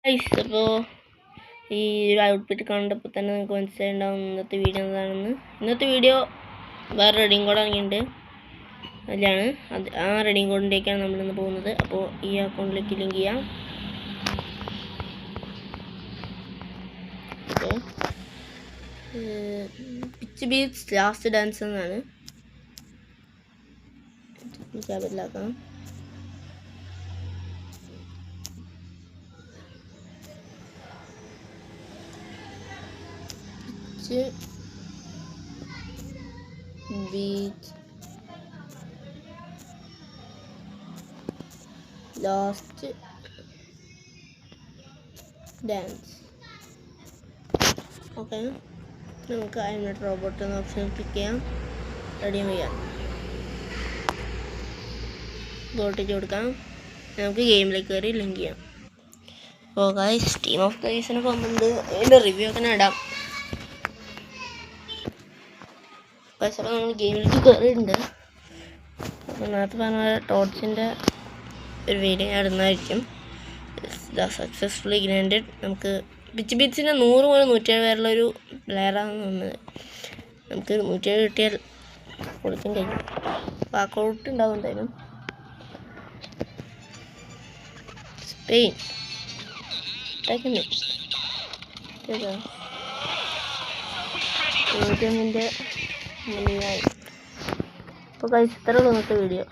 അപ്പോൾ ഈ ഒരു ഔട്ട്ഫിറ്റ് കണ്ടപ്പോൾ തന്നെ നിങ്ങൾക്ക് മനസ്സിലായിട്ടുണ്ടാവും ഇന്നത്തെ വീഡിയോ എന്താണെന്ന്. ഇന്നത്തെ വീഡിയോ വേറെ റെഡിങ് കോഡ് ഇറങ്ങിയിട്ടുണ്ട്, അതിലാണ് ആ റെഡിങ് കോഡിൻ്റെയൊക്കെയാണ് നമ്മളിന്ന് പോകുന്നത്. അപ്പോൾ ഈ അക്കൗണ്ടിലേക്ക് ലിങ്ക് ചെയ്യാം. Okay, pitch beats last dance എന്നാണ്. ക്യാബിലാക്കാം. Beat last dance. ഓക്കെ, നമുക്ക് അതിനകത്ത് റോബോട്ട് എന്ന ഓപ്ഷൻ ക്ലിക്ക് ചെയ്യാം, റെഡി ചെയ്യാം, ബോട്ടിച്ച് കൊടുക്കാം. നമുക്ക് ഗെയിമിലേക്ക് കയറി ലിങ്ക് ചെയ്യാം. അപ്പോൾ ഗൈസ്, ടീം ഓഫ് ഗൈസിനൊക്കെ വന്നിട്ടുണ്ട്, അതിൻ്റെ റിവ്യൂ ഒക്കെ ഞാൻ ഇടാം. ഗൈസ്, അപ്പോൾ നമ്മൾ ഗെയിമിലേക്ക് കയറിയിട്ടുണ്ട്. അപ്പോൾ നേരത്തെ പറഞ്ഞ ടോർച്ചിൻ്റെ ഒരു വീഡിയോ ഞാൻ ഇടുന്നതായിരിക്കും. Successfully granted. നമുക്ക് പിച്ച് ബീറ്റ്സിൻ്റെ 100 മുതൽ 107 വരെയുള്ളൊരു പ്ലെയറാണ് വന്നത്. നമുക്ക് 107 കിട്ടിയാൽ കൊടുക്കാൻ കഴിയും. വാക്കൗട്ട് ഉണ്ടാവും എന്തായാലും. സ്പെയിൻ അപ്പോൾ കഴിച്ച് ഇത്രയുള്ളൂ ഇന്നത്തെ വീഡിയോ.